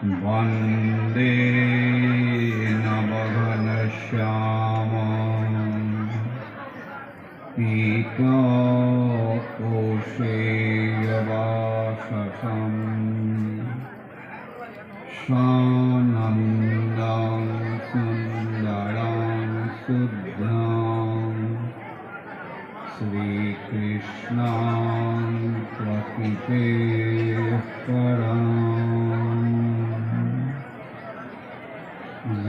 वन्दे नवघनश्यामं पीतकोशेयवाससं सानन्दं सुन्दरं शुद्धं श्रीकृष्णं प्रकृतेः परम्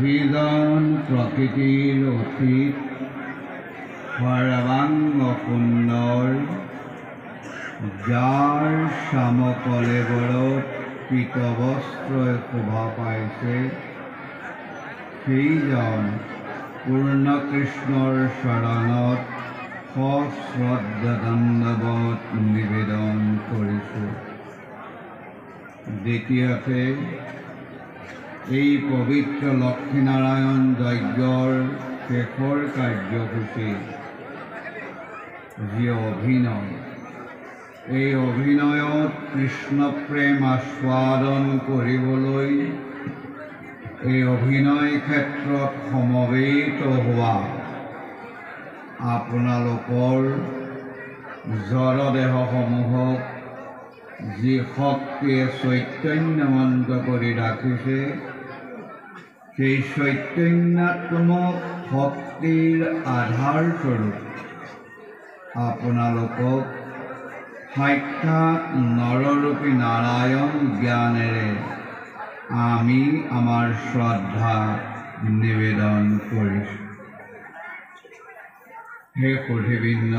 जीवन प्रकृतिर অতীত সর্বাঙ্গ সুন্দৰ যাৰ শ্যামকলেবৰত পীতবস্ত্ৰই শোভা পাইছে সেইজন পূৰ্ণ কৃষ্ণৰ চৰণত সশ্ৰদ্ধা দণ্ডৱত নিবেদন কৰিছোঁ। দ্বিতীয়তে এই পবিত্ৰ লক্ষ্মীনাৰায়ণ যজ্ঞৰ শেষৰ কাৰ্যসূচী যি অভিনয়, এই অভিনয়ত কৃষ্ণ প্ৰেম আস্বাদন কৰিবলৈ এই অভিনয় ক্ষেত্ৰত সমবেত হোৱা আপোনালোকৰ জড়দেহসমূহক যি শক্তিয়ে চৈতন্যমন্ত কৰি ৰাখিছে সেই চৈতন্যাত্মক শক্তিৰ আধাৰস্বৰূপ আপোনালোকক সাক্ষাৎ নৰৰূপী নাৰায়ণ জ্ঞানেৰে আমি আমাৰ শ্ৰদ্ধা নিবেদন কৰিছোঁ। হে সুধীবৃন্দ,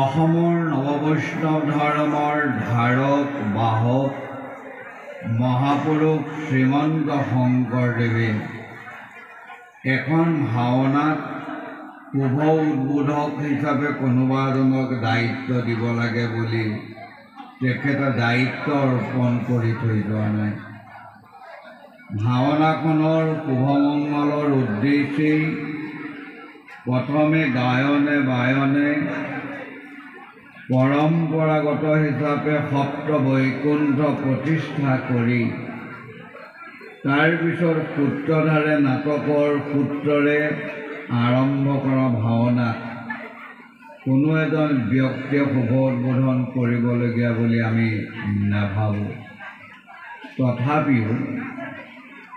অসমৰ নৱবৈষ্ণৱ ধৰ্মৰ ধাৰক বাহক মহাপুৰুষ শ্ৰীমন্ত শংকৰদেৱে এখন ভাওনাত শুভ উদ্বোধক হিচাপে কোনোবা এজনক দায়িত্ব দিব লাগে বুলি তেখেতে দায়িত্ব অৰ্পণ কৰি থৈ যোৱা নাই। ভাওনাখনৰ শুভমংগলৰ উদ্দেশ্যেই প্ৰথমে গায়নে বায়নে পৰম্পৰাগত হিচাপে সপ্ত বৈকুণ্ঠ প্ৰতিষ্ঠা কৰি তাৰপিছত সূত্ৰধাৰে নাটকৰ সূত্ৰৰে আৰম্ভ কৰা ভাওনাত কোনো এজন ব্যক্তিয়ে শুভ উদ্বোধন কৰিবলগীয়া বুলি আমি নাভাবোঁ। তথাপিও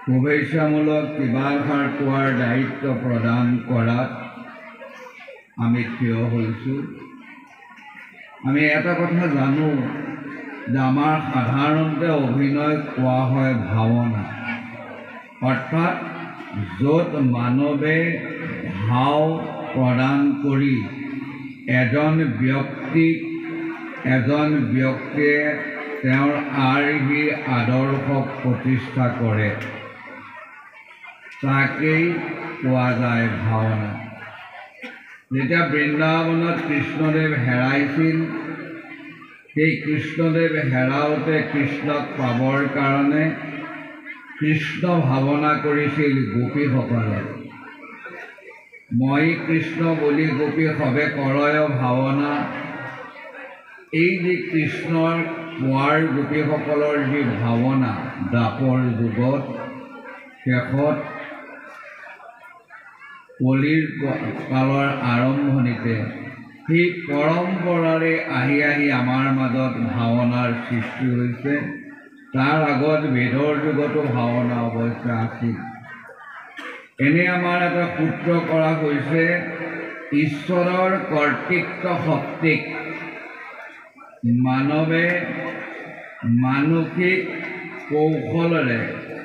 শুভেচ্ছামূলক কিবা এষাৰ কোৱাৰ দায়িত্ব প্ৰদান কৰাত আমি থিয় হৈছোঁ। আমি এটা কথা জানো যে আমাৰ সাধাৰণতে অভিনয় কোৱা হয় ভাৱনা, অৰ্থাৎ য'ত মানৱে ভাৱ প্ৰদান কৰি এজন ব্যক্তিয়ে তেওঁৰ আৰ্হি আদৰ্শক প্ৰতিষ্ঠা কৰে, তাকেই কোৱা যায় ভাৱনা। যেতিয়া বৃন্দাবনত কৃষ্ণদেৱ হেৰাইছিল, সেই কৃষ্ণদেৱ হেৰাওঁতে কৃষ্ণক পাবৰ কাৰণে কৃষ্ণ ভাৱনা কৰিছিল গোপীসকলে। মই কৃষ্ণ বুলি গোপী সবে কৰয় ভাৱনা। এই যি কৃষ্ণৰ পোৱাৰ গোপীসকলৰ যি ভাৱনা দ্বাপৰ যুগত শেষত কলিৰ কালৰ আৰম্ভণিতে সেই পৰম্পৰাৰে আহি আমাৰ মাজত ভাৱনাৰ সৃষ্টি হৈছে। তাৰ আগত বেদৰ যুগতো ভাৱনা অৱশ্যে আছিল। এনে আমাৰ এটা সূত্ৰ কৰা হৈছে, ঈশ্বৰৰ কৰ্তৃত্ব শক্তিক মানৱে মানসিক কৌশলেৰে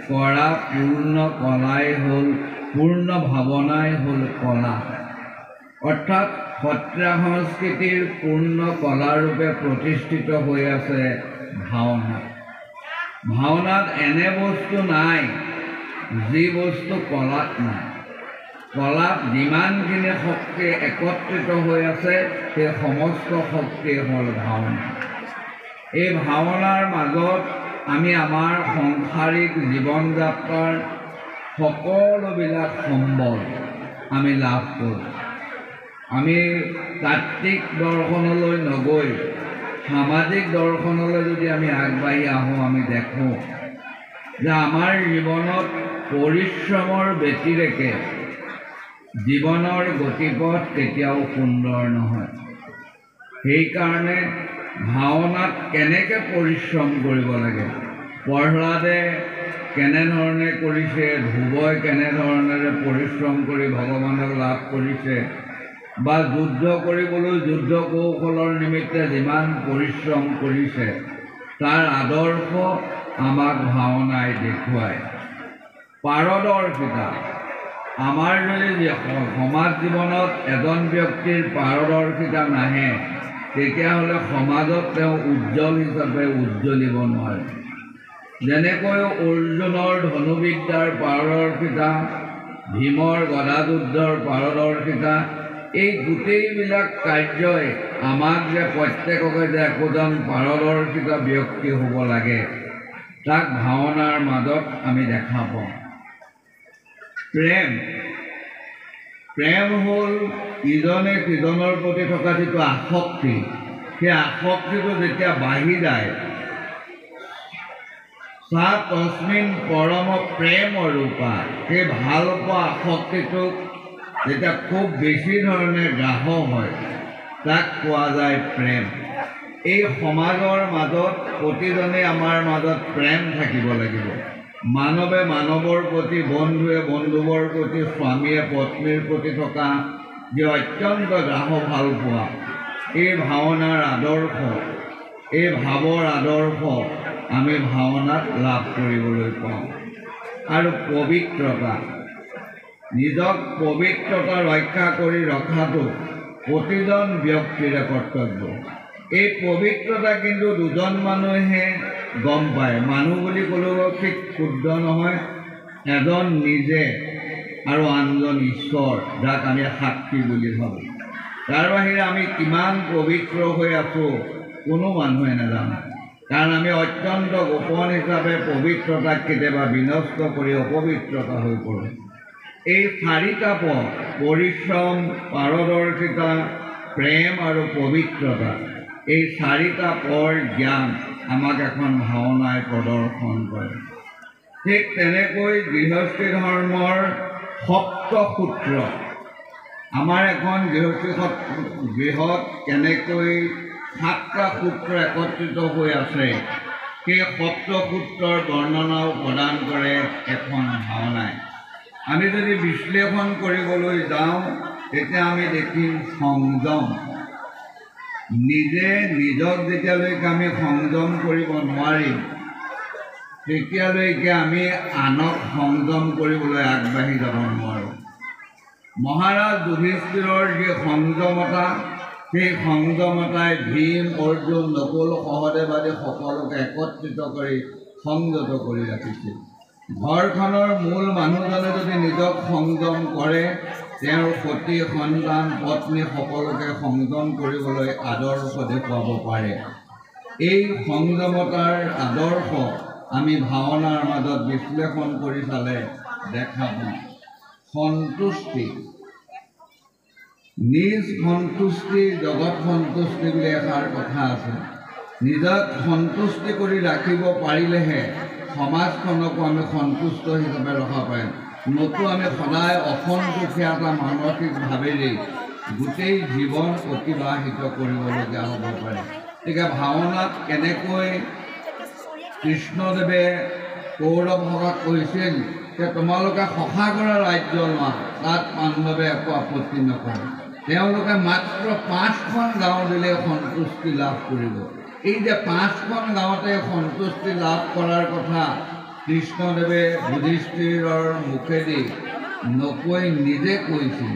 কৰা পূৰ্ণ ভাৱনাই হ'ল কলা। অৰ্থাৎ সত্ৰীয়া সংস্কৃতিৰ পূৰ্ণ কলাৰূপে প্ৰতিষ্ঠিত হৈ আছে ভাওনা। ভাওনাত এনে বস্তু নাই যি বস্তু কলাত নাই। কলাত যিমানখিনি শক্তি একত্ৰিত হৈ আছে সেই সমস্ত শক্তি হ'ল ভাওনা। এই ভাওনাৰ মাজত আমি আমাৰ সংসাৰিক জীৱন যাত্ৰাৰ সকলোবিলাক সম্বল আমি লাভ কৰোঁ। আমি তাত্ত্বিক দৰ্শনলৈ নগৈ সামাজিক দৰ্শনলৈ যদি আমি আগবাঢ়ি আহোঁ, আমি দেখোঁ যে আমাৰ জীৱনত পৰিশ্ৰমৰ ব্যতিৰেকে জীৱনৰ গতিপথ কেতিয়াও সুন্দৰ নহয়। সেইকাৰণে ভাওনাত কেনেকৈ পৰিশ্ৰম কৰিব লাগে, প্ৰহ্লাদে কেনেধৰণে কৰিছে, ধ্ৰুৱই কেনেধৰণেৰে পৰিশ্ৰম কৰি ভগৱানক লাভ কৰিছে, বা যুদ্ধ কৰিবলৈ যুদ্ধ কৌশলৰ নিমিত্তে যিমান পৰিশ্ৰম কৰিছে, তাৰ আদৰ্শ আমাক ভাওনাই দেখুৱায়। পাৰদৰ্শিতা, আমাৰ যদি সমাজ জীৱনত এজন ব্যক্তিৰ পাৰদৰ্শিতা নাহে, তেতিয়াহ'লে সমাজত তেওঁ উজ্জ্বল হিচাপে উজ্জ্বলিব নোৱাৰে। যেনেকৈ অৰ্জুনৰ ধনুবিদ্যাৰ পাৰদৰ্শিতা, ভীমৰ গদাযুদ্ধৰ পাৰদৰ্শিতা, এই গোটেইবিলাক কাৰ্যই আমাক যে প্ৰত্যেককে যে একোজন পাৰদৰ্শিতা ব্যক্তি হ'ব লাগে, তাক ভাওনাৰ মাজত আমি দেখা পাওঁ। প্ৰেম হ'ল ইজনে সিজনৰ প্ৰতি থকা যিটো আসক্তি, সেই আসক্তিটো যেতিয়া বাঢ়ি যায়, সা তস্মিন পৰম প্ৰেম ৰূপা, সেই ভাল পোৱা আসক্তিটোক যেতিয়া খুব বেছি ধৰণে গ্ৰাহ হয়, তাক কোৱা যায় প্ৰেম। এই সমাজৰ মাজত প্ৰতিজনে আমাৰ মাজত প্ৰেম থাকিব লাগিব। মানৱে মানৱৰ প্ৰতি, বন্ধুৱে বন্ধুবৰ প্ৰতি, স্বামীয়ে পত্নীৰ প্ৰতি থকা যে অত্যন্ত গ্ৰাহ ভাল পোৱা, এই ভাওনাৰ আদৰ্শ, এই ভাৱৰ আদৰ্শ আমি ভাওনাত লাভ কৰিবলৈ পাওঁ। আৰু পবিত্ৰতা, নিজক পবিত্ৰতা ৰক্ষা কৰি ৰখাটো প্ৰতিজন ব্যক্তিৰে কৰ্তব্য। এই পবিত্ৰতা কিন্তু দুজন মানুহে গম পায়। মানুহ বুলি ক'লেও ঠিক শুদ্ধ নহয়, এজন নিজে আৰু আনজন ঈশ্বৰ, যাক আমি সাক্ষী বুলি ভাবোঁ। তাৰ বাহিৰে আমি কিমান পবিত্ৰ হৈ আছোঁ কোনো মানুহে নাজানে, কাৰণ আমি অত্যন্ত গোপন হিচাপে পবিত্ৰতাক কেতিয়াবা বিনষ্ট কৰি অপবিত্ৰতা হৈ পৰোঁ। এই চাৰিটা পথ, পৰিশ্ৰম, পাৰদৰ্শিতা, প্ৰেম আৰু পবিত্ৰতা, এই চাৰিটা পৰ জ্ঞান আমাক এখন ভাওনাই প্ৰদৰ্শন কৰে। ঠিক তেনেকৈ গৃহস্থী ধৰ্মৰ সপ্তসূত্ৰ, আমাৰ এখন গৃহত কেনেকৈ 7টা সূত্ৰ একত্ৰিত হৈ আছে, সেই সপ্তসূত্ৰৰ বৰ্ণনাও প্ৰদান কৰে এখন ভাওনাই। আমি যদি বিশ্লেষণ কৰিবলৈ যাওঁ, তেতিয়া আমি দেখিম সংযম। নিজে নিজক যেতিয়ালৈকে আমি সংযম কৰিব নোৱাৰিম, তেতিয়ালৈকে আমি আনক সংযম কৰিবলৈ আগবাঢ়ি যাব নোৱাৰোঁ। মহাৰাজ যুধিষ্ঠিৰৰ যি সংযমতা, সেই সংযমতাই ভীম, অৰ্জুন, নকুল, সহদেৱ আদি সকলোকে একত্ৰিত কৰি সংযত কৰি ৰাখিছিল। ঘৰখনৰ মূল মানুহজনে যদি নিজক সংযম কৰে, তেওঁৰ সতী, সন্তান, পত্নী সকলোকে সংযম কৰিবলৈ আদৰ্শ দেখুৱাব পাৰে। এই সংযমতাৰ আদৰ্শ আমি ভাওনাৰ মাজত বিশ্লেষণ কৰি চালে দেখা পাওঁ। সন্তুষ্টি, নিজ সন্তুষ্টি জগত সন্তুষ্টি বুলি এষাৰ কথা আছে। নিজক সন্তুষ্টি কৰি ৰাখিব পাৰিলেহে সমাজখনকো আমি সন্তুষ্ট হিচাপে ৰখা পাৰিম। নতু আমি সদায় অসন্তোষীয়া এটা মানসিক ভাৱেৰে গোটেই জীৱন অতিবাহিত কৰিবলগীয়া হ'ব পাৰে। গতিকে ভাওনাত কেনেকৈ কৃষ্ণদেৱে কৌৰৱসকলক কৈছিল যে তোমালোকে সখা কৰা ৰাজ্য লোৱা, তাত পাণ্ডৱে একো আপত্তি নকৰে। তেওঁলোকে মাত্ৰ 5খন গাঁও দিলে সন্তুষ্টি লাভ কৰিব। এই যে 5খন গাঁৱতে সন্তুষ্টি লাভ কৰাৰ কথা কৃষ্ণদেৱে যুধিষ্ঠিৰৰ মুখেদি নকৈ নিজে কৈছিল।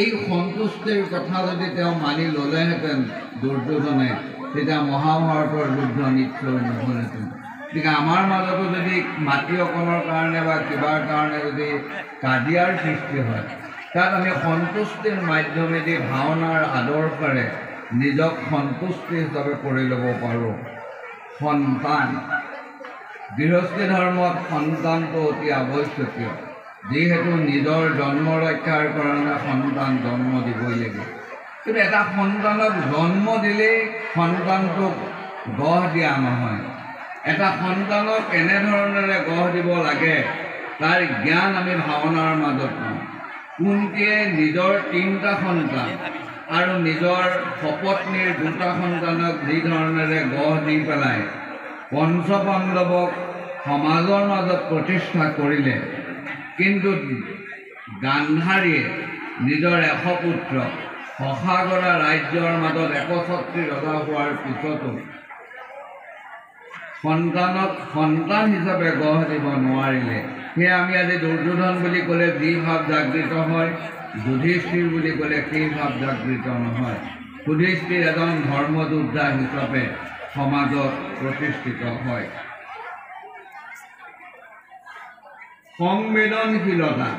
এই সন্তুষ্টিৰ কথা যদি তেওঁ মানি ল'লেহেঁতেন দুৰ্যোধনে, তেতিয়া মহাভাৰতৰ যুদ্ধ নিশ্চয় নহ'লহেঁতেন। গতিকে আমাৰ মাজতো যদি মাটি অকণৰ কাৰণে বা কিবাৰ কাৰণে যদি কাজিয়াৰ সৃষ্টি হয়, তাত আমি সন্তুষ্টিৰ মাধ্যমেদি ভাওনাৰ আদৰ্শৰে নিজক সন্তুষ্টি হিচাপে কৰি ল'ব পাৰোঁ। সন্তান, গৃহস্থী ধৰ্মত সন্তানটো অতি আৱশ্যকীয়, যিহেতু নিজৰ জন্ম ৰক্ষাৰ কাৰণে সন্তান জন্ম দিবই লাগিব। কিন্তু এটা সন্তানক জন্ম দিলেই সন্তানটোক গঢ় দিয়া নহয়, এটা সন্তানক এনেধৰণেৰে গঢ় দিব লাগে তাৰ জ্ঞান আমি ভাওনাৰ মাজত পাওঁ। কুন্তীয়ে নিজৰ 3টা সন্তান আৰু নিজৰ সপত্নীৰ 2টা সন্তানক যি ধৰণেৰে গঢ় দি পেলাই পঞ্চপাণ্ডৱক সমাজৰ মাজত প্ৰতিষ্ঠা কৰিলে, কিন্তু গান্ধাৰীয়ে নিজৰ 100 পুত্ৰ সখাগৰা ৰাজ্যৰ মাজত 61 ৰজা হোৱাৰ পিছতো সন্তানক সন্তান হিচাপে গঢ় দিব নোৱাৰিলে। সেয়ে আমি আজি দুৰ্যোধন বুলি ক'লে যি ভাৱ জাগৃত হয়, যুধিষ্ঠিৰ বুলি ক'লে সেই ভাৱ জাগৃত নহয়। যুধিষ্ঠিৰ এজন ধৰ্মযোদ্ধা হিচাপে সমাজত প্ৰতিষ্ঠিত হয়। সংবেদনশীলতা।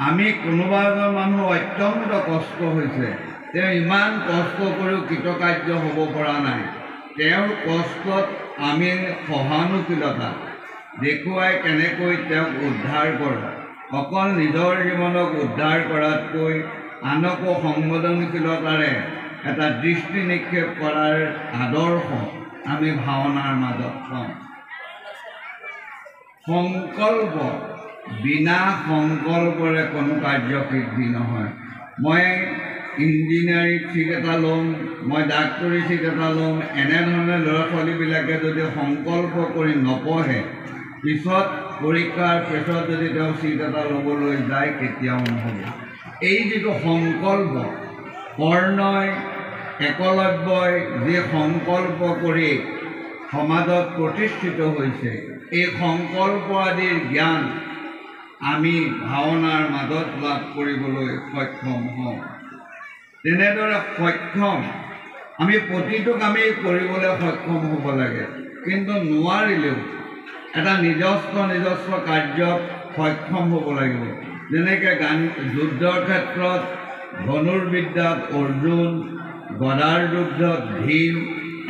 আমি কোনোবা এজন মানুহ অত্যন্ত কষ্ট হৈছে, তেওঁ ইমান কষ্ট কৰিও কৃতকাৰ্য হ'ব পৰা নাই, তেওঁৰ কষ্টত আমি সহানুশীলতা দেখুৱাই কেনেকৈ তেওঁক উদ্ধাৰ কৰোঁ। অকল নিজৰ জীৱনক উদ্ধাৰ কৰাতকৈ আনকো সংবেদনশীলতাৰে এটা দৃষ্টি নিক্ষেপ কৰাৰ আদৰ্শ আমি ভাওনাৰ মাজত পাওঁ। সংকল্প। বিনা সংকল্পৰে কোনো কাৰ্যসিদ্ধি নহয়। মই ইঞ্জিনিয়াৰিং চিট এটা ল'ম, মই ডাক্তৰী চিট এটা ল'ম, এনেধৰণে ল'ৰা ছোৱালীবিলাকে যদি সংকল্প কৰি নপঢ়ে, পিছত পৰীক্ষাৰ পিছত যদি তেওঁ চিট এটা ল'বলৈ যায় কেতিয়াও নহ'ব। এই যিটো সংকল্প, কৰ্ণই একলব্যই যি সংকল্প কৰি সমাজত প্ৰতিষ্ঠিত হৈছে, এই সংকল্প আদিৰ জ্ঞান আমি ভাওনাৰ মাজত লাভ কৰিবলৈ সক্ষম হওঁ। তেনেদৰে সক্ষম আমি প্ৰতিটো কামেই কৰিবলৈ সক্ষম হ'ব লাগে, কিন্তু নোৱাৰিলেও এটা নিজস্ব কাৰ্যত সক্ষম হ'ব লাগিব। যেনেকৈ যুদ্ধৰ ক্ষেত্ৰত ধনুৰ্বিদ্যাত অৰ্জুন, গদাৰ যুদ্ধত ভীম,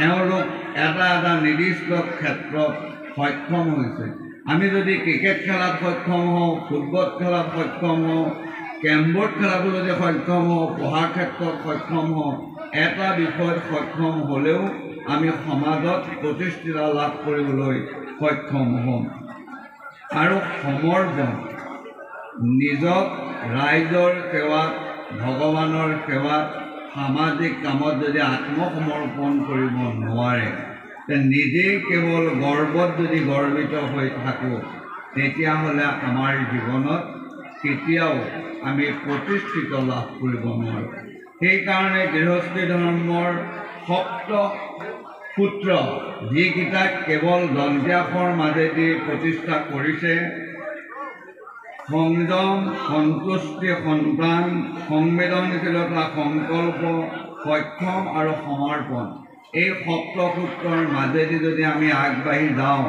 এওঁলোক এটা নিৰ্দিষ্ট ক্ষেত্ৰত সক্ষম হৈছে। আমি যদি ক্ৰিকেট খেলাত সক্ষম হওঁ, ফুটবল খেলাত সক্ষম হওঁ, কেৰমবোৰ্ড খেলাতো যদি সক্ষম হওঁ, পঢ়াৰ ক্ষেত্ৰত সক্ষম হওঁ, এটা বিষয়ত সক্ষম হ'লেও আমি সমাজত প্ৰতিষ্ঠিতা লাভ কৰিবলৈ সক্ষম হ'ম। আৰু সমৰ্পণ। নিজক ৰাইজৰ সেৱাত, ভগৱানৰ সেৱাত, সামাজিক কামত যদি আত্মসমৰ্পণ কৰিব নোৱাৰে, নিজেই কেৱল গৰ্বত যদি গৰ্বিত হৈ থাকোঁ, তেতিয়াহ'লে আমাৰ জীৱনত কেতিয়াও আমি প্ৰতিষ্ঠিত লাভ কৰিব নোৱাৰোঁ। সেইকাৰণে গৃহস্থী ধৰ্মৰ 7 সূত্ৰ, যিকেইটাক কেৱল দন্ত্যাসৰ মাজেদি প্ৰতিষ্ঠা কৰিছে, সংযম, সন্তুষ্টি, সন্তান, সংবেদনশীলতা, সংকল্প, সক্ষম আৰু সমৰ্পণ, এই 7 সূত্ৰৰ মাজেদি যদি আমি আগবাঢ়ি যাওঁ,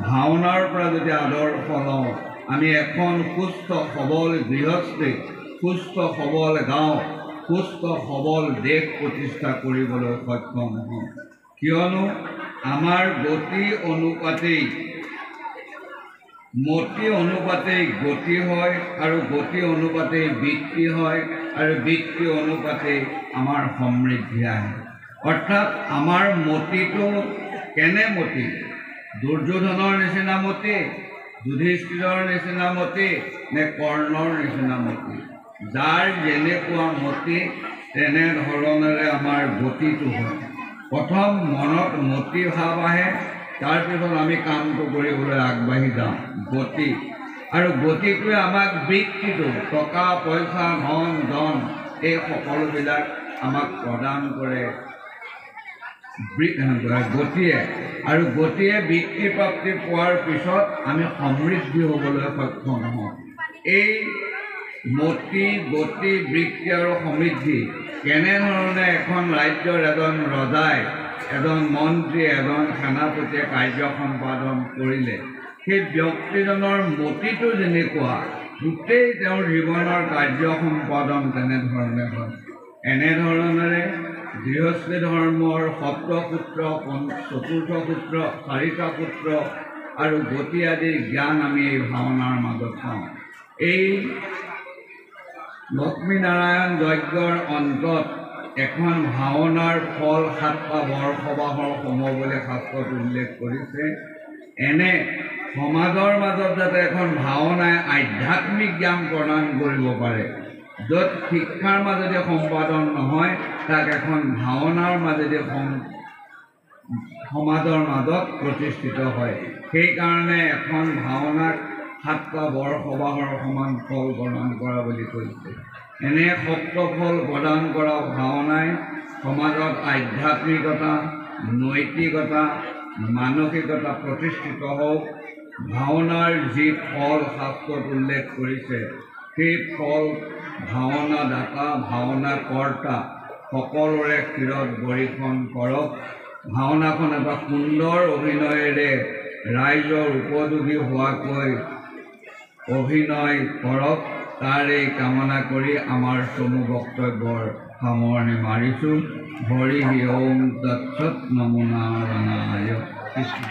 ভাওনাৰ পৰা যদি আদৰ্শ লওঁ, আমি এখন সুস্থ সবল গৃহস্থী, সুস্থ সবল গাঁও, সুস্থ সবল দেশ প্ৰতিষ্ঠা কৰিবলৈ সক্ষম হওঁ। কিয়নো আমাৰ মতি অনুপাতেই গতি হয়, আৰু গতি অনুপাতেই বৃত্তি হয়, আৰু বৃত্তি অনুপাতেই আমাৰ সমৃদ্ধি আহে। অৰ্থাৎ আমাৰ মতিটো কেনে মতি? দুৰ্যোধনৰ নিচিনা মতি, যুধিষ্ঠিৰৰ নিচিনা মতি, নে কৰ্ণৰ নিচিনা মতি? যাৰ যেনেকুৱা মতি তেনেধৰণেৰে আমাৰ গতিটো হয়। প্ৰথম মনত মতি ভাৱ আহে, তাৰপিছত আমি কামটো কৰিবলৈ আগবাঢ়ি যাওঁ। গতি, আৰু গতিটোৱে আমাক বৃত্তিটো, টকা পইচা, ধন জন, এই সকলোবিলাক আমাক প্ৰদান কৰে গতিয়ে। আৰু গতিয়ে বৃত্তি প্ৰাপ্তি পোৱাৰ পিছত আমি সমৃদ্ধি হ'বলৈ সক্ষম হওঁ। এই মতি, গতি, বৃত্তি আৰু সমৃদ্ধি কেনেধৰণে এখন ৰাজ্যৰ এজন ৰজাই, এজন মন্ত্ৰী, এজন সেনাপতিয়ে কাৰ্য সম্পাদন কৰিলে, সেই ব্যক্তিজনৰ মতিটো যেনেকুৱা, গোটেই তেওঁৰ জীৱনৰ কাৰ্য সম্পাদন তেনেধৰণে হয়। এনেধৰণেৰে গৃহস্থী ধৰ্মৰ 7 সূত্ৰ, 4ৰ্থ সূত্ৰ, 4টা সূত্ৰ আৰু গতি আদিৰ জ্ঞান আমি এই ভাওনাৰ মাজত পাওঁ। এই লক্ষ্মীনাৰায়ণ যজ্ঞৰ অন্তত এখন ভাওনাৰ ফল 7টা বৰসবাহৰ সম বুলি শাস্ত্ৰত উল্লেখ কৰিছে। এনে সমাজৰ মাজত যাতে এখন ভাওনাই আধ্যাত্মিক জ্ঞান প্ৰদান কৰিব পাৰে, য'ত শিক্ষাৰ মাজেদি সম্পাদন নহয়, তাক এখন ভাওনাৰ মাজেদি সমাজৰ মাজত প্ৰতিষ্ঠিত হয়। সেইকাৰণে এখন ভাওনাক 7টা বৰসবাহৰ সমান ফল প্ৰদান কৰা বুলি কৈছে। এনে সপ্তফল প্ৰদান কৰা ভাওনাই সমাজত আধ্যাত্মিকতা, নৈতিকতা, মানসিকতা প্ৰতিষ্ঠিত হওক। ভাওনাৰ যি ফল শাস্ত্ৰত উল্লেখ কৰিছে, সেই ফল ভাওনাদাতা, ভাওনা কৰ্তা সকলোৰে শিৰত বৰিখন কৰক। ভাওনাখন এটা সুন্দৰ অভিনয়েৰে ৰাইজৰ উপযোগী হোৱাকৈ অভিনয় কৰক, তাৰেই কামনা কৰি আমাৰ চমু বক্তব্যৰ সামৰণি মাৰিছোঁ। হৰি ওম তৎসৎ নমো নাৰায়ণায় কৃষ্ণ।